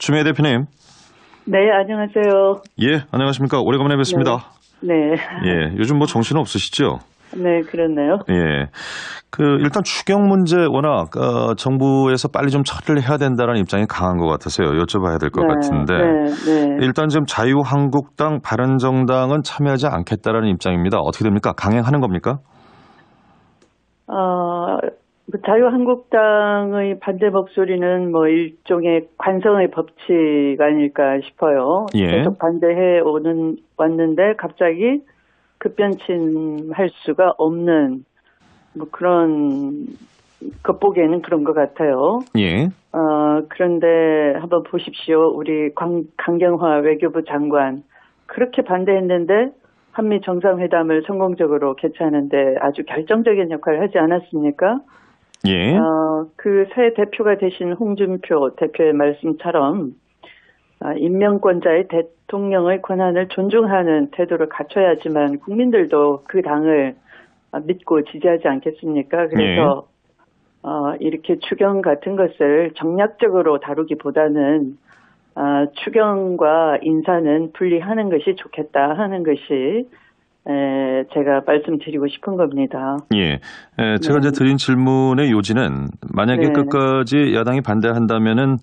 추미애 대표님. 네, 안녕하세요. 예, 안녕하십니까. 오래간만에 뵙습니다. 네. 예, 요즘 뭐 정신 없으시죠? 네, 그렇네요. 예. 일단 추경 문제 워낙, 정부에서 빨리 좀 처리를 해야 된다는 입장이 강한 것 같아서요. 여쭤봐야 될 것 같은데. 네. 일단 지금 자유한국당, 바른정당은 참여하지 않겠다라는 입장입니다. 어떻게 됩니까? 강행하는 겁니까? 자유한국당의 반대 목소리는 뭐 일종의 관성의 법칙 아닐까 싶어요. 예. 계속 반대해 왔는데 갑자기 급변신할 수가 없는 뭐 그런 겉보기에는 그런 것 같아요. 예. 그런데 한번 보십시오. 우리 강경화 외교부 장관 그렇게 반대했는데 한미 정상회담을 성공적으로 개최하는데 아주 결정적인 역할을 하지 않았습니까? 예. 그 새 대표가 되신 홍준표 대표의 말씀처럼 임명권자의 대통령의 권한을 존중하는 태도를 갖춰야지만 국민들도 그 당을 믿고 지지하지 않겠습니까? 그래서 이렇게 추경 같은 것을 정략적으로 다루기보다는 추경과 인사는 분리하는 것이 좋겠다 하는 것이 제가 말씀드리고 싶은 겁니다. 예. 제가 이제 드린 질문의 요지는 만약에 끝까지 야당이 반대한다면은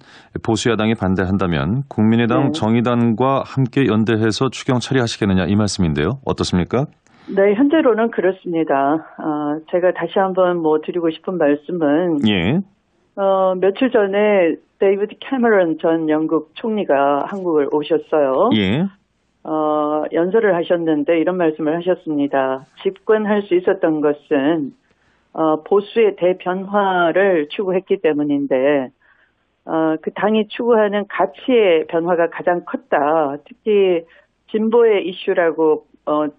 보수 야당이 반대한다면 국민의당 정의당과 함께 연대해서 추경 처리하시겠느냐 이 말씀인데요. 어떻습니까? 네, 현재로는 그렇습니다. 제가 다시 한번 드리고 싶은 말씀은 며칠 전에 데이비드 캐머런 전 영국 총리가 한국을 오셨어요. 예. 연설을 하셨는데 이런 말씀을 하셨습니다. 집권할 수 있었던 것은 보수의 대변화를 추구했기 때문인데 그 당이 추구하는 가치의 변화가 가장 컸다. 특히 진보의 이슈라고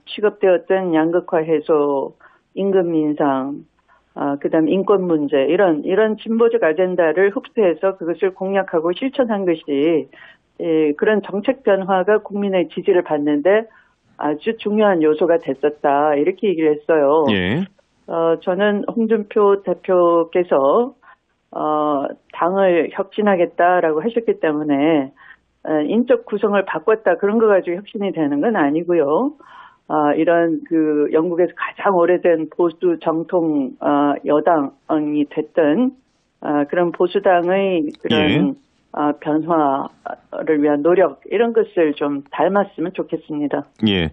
취급되었던 양극화 해소, 임금 인상, 그다음 인권 문제 이런 진보적 아젠다를 흡수해서 그것을 공략하고 실천한 것이 그런 정책 변화가 국민의 지지를 받는데 아주 중요한 요소가 됐었다. 이렇게 얘기를 했어요. 예. 저는 홍준표 대표께서 당을 혁신하겠다라고 하셨기 때문에 인적 구성을 바꿨다 그런 거 가지고 혁신이 되는 건 아니고요. 이런 그 영국에서 가장 오래된 보수 정통 여당이 됐던 그런 보수당의 그런 변화를 위한 노력 이런 것을 좀 닮았으면 좋겠습니다. 예,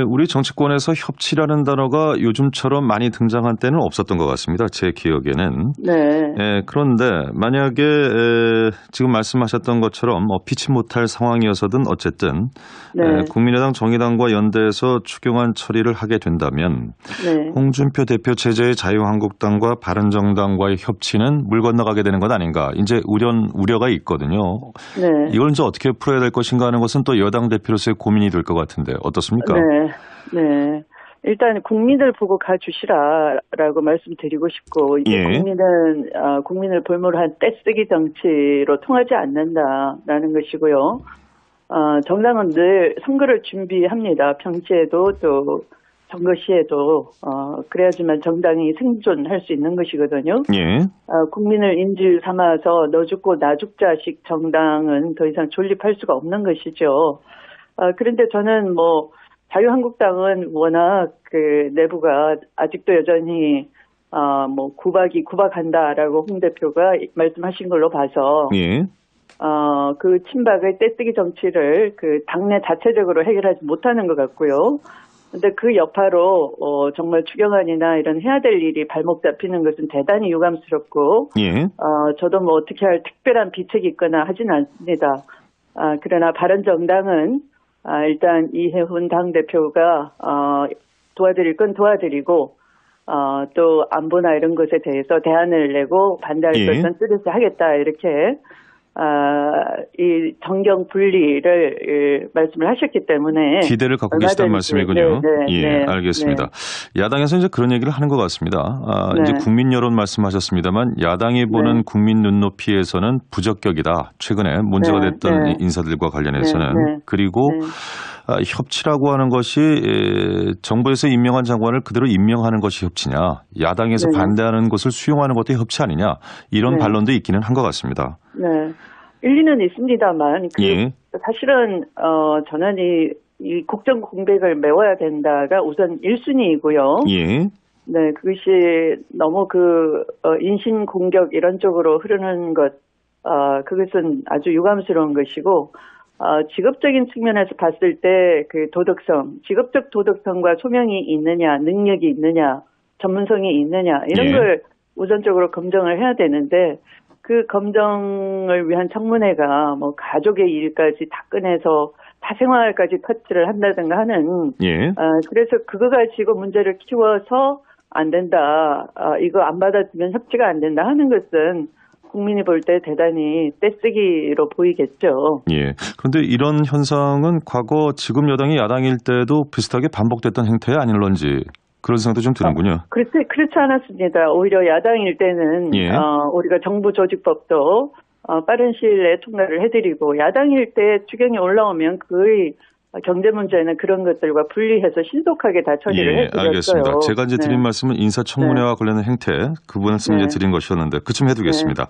우리 정치권에서 협치라는 단어가 요즘처럼 많이 등장한 때는 없었던 것 같습니다. 제 기억에는. 네. 그런데 만약에 지금 말씀하셨던 것처럼 피치 못할 상황이어서든 어쨌든 국민의당 정의당과 연대해서 추경안 처리를 하게 된다면 홍준표 대표 체제의 자유한국당과 바른정당과의 협치는 물 건너가게 되는 것 아닌가. 이제 우려가 있거든요. 이걸 이제 어떻게 풀어야 될 것인가 하는 것은 또 여당 대표로서의 고민이 될 것 같은데 어떻습니까? 네. 일단 국민을 보고 가주시라라고 말씀드리고 싶고 이게 국민을 볼모로 한 떼쓰기 정치로 통하지 않는다라는 것이고요. 정당은 늘 선거를 준비합니다. 평시에도 또 선거 시에도 그래야지만 정당이 생존할 수 있는 것이거든요. 국민을 인질 삼아서 너 죽고 나 죽자식 정당은 더 이상 존립할 수가 없는 것이죠. 그런데 저는 자유한국당은 워낙 그 내부가 아직도 여전히 구박한다라고 홍 대표가 말씀하신 걸로 봐서 그 친박의 떼쓰기 정치를 그 당내 자체적으로 해결하지 못하는 것 같고요. 근데 그 여파로 정말 추경안이나 이런 해야 될 일이 발목 잡히는 것은 대단히 유감스럽고 저도 어떻게 할 특별한 비책이 있거나 하진 않습니다. 그러나 바른정당은 일단 이해훈 당대표가 도와드릴 건 도와드리고 또 안보나 이런 것에 대해서 대안을 내고 반대할 것은 뚜렷이 하겠다 이렇게 이 정경 분리를 말씀을 하셨기 때문에 기대를 갖고 계시다는 말씀이군요. 알겠습니다. 야당에서 이제 그런 얘기를 하는 것 같습니다. 이제 국민 여론 말씀하셨습니다만 야당이 보는 국민 눈높이에서는 부적격이다. 최근에 문제가 됐던 인사들과 관련해서는 그리고 협치라고 하는 것이 정부에서 임명한 장관을 그대로 임명하는 것이 협치냐, 야당에서 반대하는 것을 수용하는 것도 협치 아니냐 이런 반론도 있기는 한 것 같습니다. 일리는 있습니다만, 사실은, 저는 이 국정 공백을 메워야 된다가 우선 1순위이고요. 네, 그것이 너무 인신 공격 이런 쪽으로 흐르는 것, 그것은 아주 유감스러운 것이고, 직업적인 측면에서 봤을 때 직업적 도덕성과 소명이 있느냐, 능력이 있느냐, 전문성이 있느냐, 이런 걸 우선적으로 검증을 해야 되는데, 그 검증을 위한 청문회가 뭐 가족의 일까지 다 꺼내서 사생활까지 터치를 한다든가 하는, 그래서 그거 가지고 문제를 키워서 안 된다, 이거 안 받아주면 협치가 안 된다 하는 것은 국민이 볼 때 대단히 떼쓰기로 보이겠죠. 그런데 이런 현상은 과거 지금 여당이 야당일 때도 비슷하게 반복됐던 행태 아닐런지 그런 생각도 좀 드는군요. 그렇지 않았습니다. 오히려 야당일 때는 우리가 정부조직법도 빠른 시일 내에 통과를 해드리고 야당일 때 추경이 올라오면 거의 경제 문제는 그런 것들과 분리해서 신속하게 다 처리를 해드렸어요. 알겠습니다. 제가 이제 드린 말씀은 인사청문회와 관련된 행태 그 말씀 이제 드린 것이었는데 그쯤 해두겠습니다.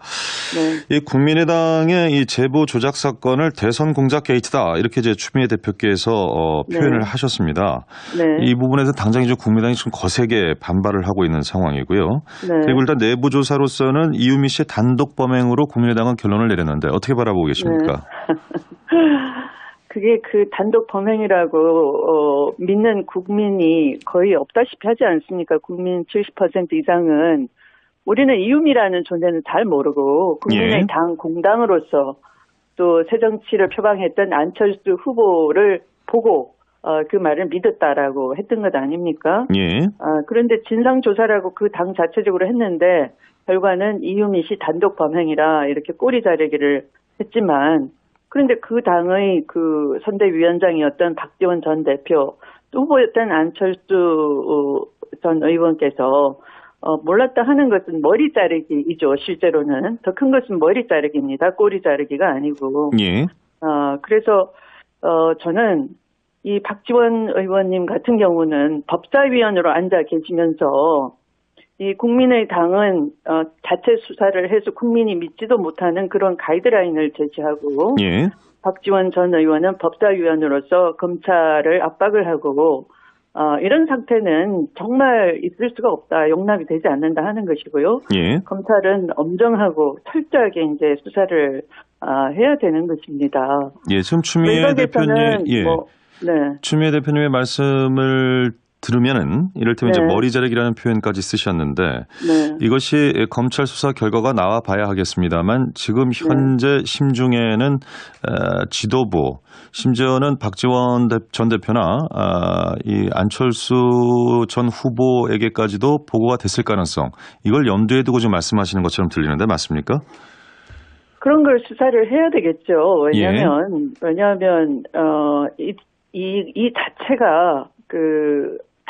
이 국민의당의 이 제보 조작 사건을 대선 공작 게이트다 이렇게 이제 추미애 대표께서 표현을 하셨습니다. 이 부분에서 당장 이제 국민의당이 좀 거세게 반발을 하고 있는 상황이고요. 그리고 일단 내부 조사로서는 이유미 씨의 단독 범행으로 국민의당은 결론을 내렸는데 어떻게 바라보고 계십니까? 그게 단독 범행이라고 믿는 국민이 거의 없다시피 하지 않습니까? 국민 70% 이상은 우리는 이유미라는 존재는 잘 모르고 국민의당 공당으로서 또 새정치를 표방했던 안철수 후보를 보고 그 말을 믿었다라고 했던 것 아닙니까? 그런데 진상조사라고 그 당 자체적으로 했는데 결과는 이유미 씨 단독 범행이라 이렇게 꼬리 자르기를 했지만 그런데 그 당의 선대위원장이었던 박지원 전 대표, 또 후보였던 안철수 전 의원께서 몰랐다 하는 것은 머리 자르기이죠. 실제로는 더 큰 것은 머리 자르기입니다. 꼬리 자르기가 아니고. 그래서 저는 이 박지원 의원님 같은 경우는 법사위원으로 앉아 계시면서 이 국민의당은 자체 수사를 해서 국민이 믿지도 못하는 그런 가이드라인을 제시하고 박지원 전 의원은 법사위원으로서 검찰을 압박을 하고 이런 상태는 정말 있을 수가 없다, 용납이 되지 않는다 하는 것이고요. 검찰은 엄정하고 철저하게 이제 수사를 해야 되는 것입니다. 지금 추미애 대표님, 추미애 대표님의 말씀을 들으면은 이를테면 이제 머리 자르기라는 표현까지 쓰셨는데 이것이 검찰 수사 결과가 나와 봐야 하겠습니다만 지금 현재 심중에는 지도부 심지어는 박지원 전 대표나 이 안철수 전 후보에게까지도 보고가 됐을 가능성 이걸 염두에 두고 지금 말씀하시는 것처럼 들리는데 맞습니까? 그런 걸 수사를 해야 되겠죠. 왜냐하면 이 자체가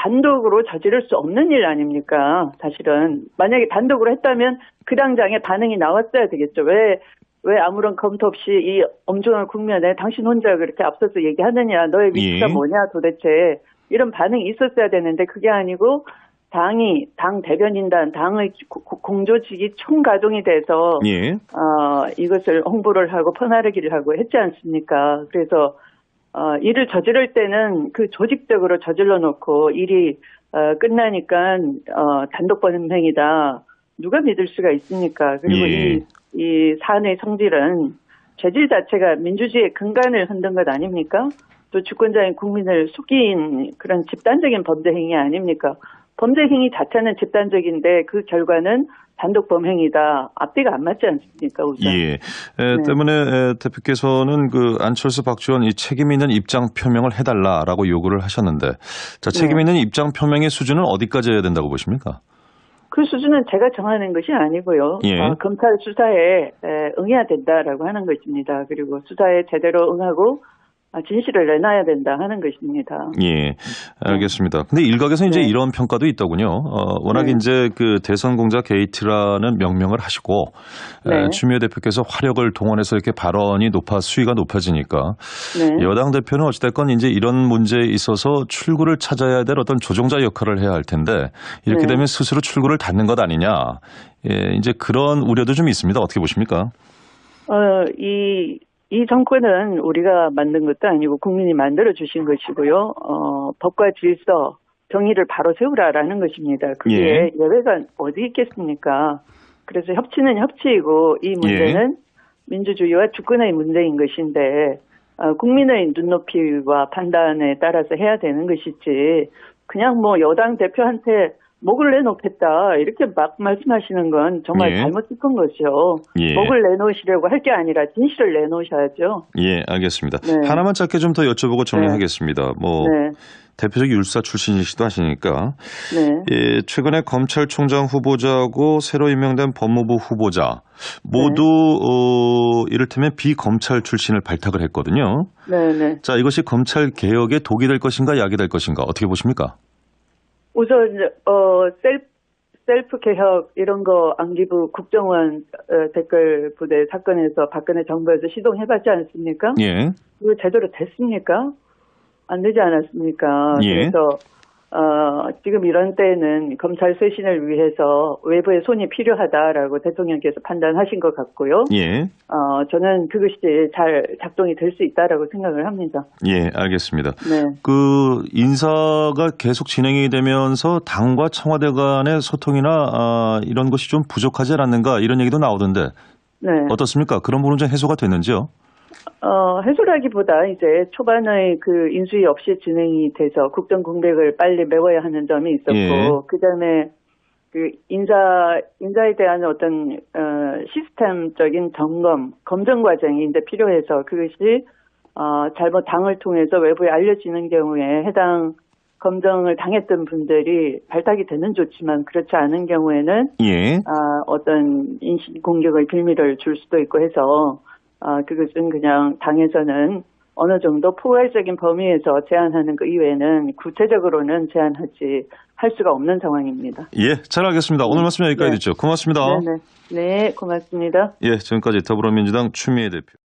단독으로 저지를 수 없는 일 아닙니까? 사실은 만약에 단독으로 했다면 그 당장에 반응이 나왔어야 되겠죠. 왜 아무런 검토 없이 이 엄중한 국면에 당신 혼자 그렇게 앞서서 얘기하느냐, 너의 위치가 뭐냐 도대체 이런 반응이 있었어야 되는데 그게 아니고 당 대변인단, 당의 공조직이 총가동이 돼서 이것을 홍보를 하고 퍼나르기를 하고 했지 않습니까? 그래서 일을 저지를 때는 조직적으로 저질러 놓고 일이 끝나니까 단독 범행이다. 누가 믿을 수가 있습니까? 그리고 이 사안의 성질은 죄질 자체가 민주주의의 근간을 흔든 것 아닙니까? 또 주권자인 국민을 속인 그런 집단적인 범죄 행위 아닙니까? 범죄 행위 자체는 집단적인데 그 결과는 단독 범행이다. 앞뒤가 안 맞지 않습니까? 우선. 때문에 대표께서는 안철수 박지원 이 책임 있는 입장 표명을 해달라라고 요구를 하셨는데 책임 있는 입장 표명의 수준은 어디까지 해야 된다고 보십니까? 그 수준은 제가 정하는 것이 아니고요. 검찰 수사에 응해야 된다라고 하는 것입니다. 그리고 수사에 제대로 응하고 진실을 내놔야 된다 하는 것입니다. 알겠습니다. 근데 일각에서 이제 이런 평가도 있더군요. 워낙 이제 대선 공작 게이트라는 명명을 하시고 추미애 대표께서 화력을 동원해서 이렇게 발언이 수위가 높아지니까 여당 대표는 어찌됐건 이제 이런 문제에 있어서 출구를 찾아야 될 어떤 조종자 역할을 해야 할 텐데 이렇게 되면 스스로 출구를 닫는 것 아니냐. 이제 그런 우려도 좀 있습니다. 어떻게 보십니까? 이 정권은 우리가 만든 것도 아니고 국민이 만들어 주신 것이고요. 법과 질서, 정의를 바로 세우라라는 것입니다. 그게 예외가 어디 있겠습니까? 그래서 협치는 협치이고 이 문제는 민주주의와 주권의 문제인 것인데 국민의 눈높이와 판단에 따라서 해야 되는 것이지 그냥 뭐 여당 대표한테 목을 내놓겠다 이렇게 막 말씀하시는 건 정말 잘못 짚은 거죠. 목을 내놓으시려고 할 게 아니라 진실을 내놓으셔야죠. 예, 알겠습니다. 하나만 짧게 좀 더 여쭤보고 정리하겠습니다. 대표적 율사 출신이시기도 하시니까 최근에 검찰총장 후보자하고 새로 임명된 법무부 후보자 모두 이를테면 비검찰 출신을 발탁을 했거든요. 자, 이것이 검찰 개혁에 독이 될 것인가 약이 될 것인가 어떻게 보십니까? 우선 셀프 개혁 이런 거 안기부 국정원 댓글 부대 사건에서 박근혜 정부에서 시동해봤지 않습니까? 그거 제대로 됐습니까? 안 되지 않았습니까? 그래서 지금 이런 때는 검찰 쇄신을 위해서 외부의 손이 필요하다라고 대통령께서 판단하신 것 같고요. 저는 그것이 잘 작동이 될 수 있다라고 생각을 합니다. 예, 알겠습니다. 그 인사가 계속 진행이 되면서 당과 청와대 간의 소통이나 이런 것이 좀 부족하지 않았는가 이런 얘기도 나오던데 어떻습니까? 그런 부분은 좀 해소가 됐는지요? 해소라기보다 이제 초반의 그 인수위 없이 진행이 돼서 국정 공백을 빨리 메워야 하는 점이 있었고, 그 다음에 그 인사에 대한 어떤, 시스템적인 검증 과정이 이제 필요해서 그것이, 잘못 당을 통해서 외부에 알려지는 경우에 해당 검증을 당했던 분들이 발탁이 되는 좋지만 그렇지 않은 경우에는, 어떤 인신 공격의 빌미를 줄 수도 있고 해서, 그것은 그냥 당에서는 어느 정도 포괄적인 범위에서 제한하는 그 이외에는 구체적으로는 할 수가 없는 상황입니다. 예, 잘 알겠습니다. 오늘 말씀 여기까지 듣죠. 고맙습니다. 네, 고맙습니다. 예, 지금까지 더불어민주당 추미애 대표.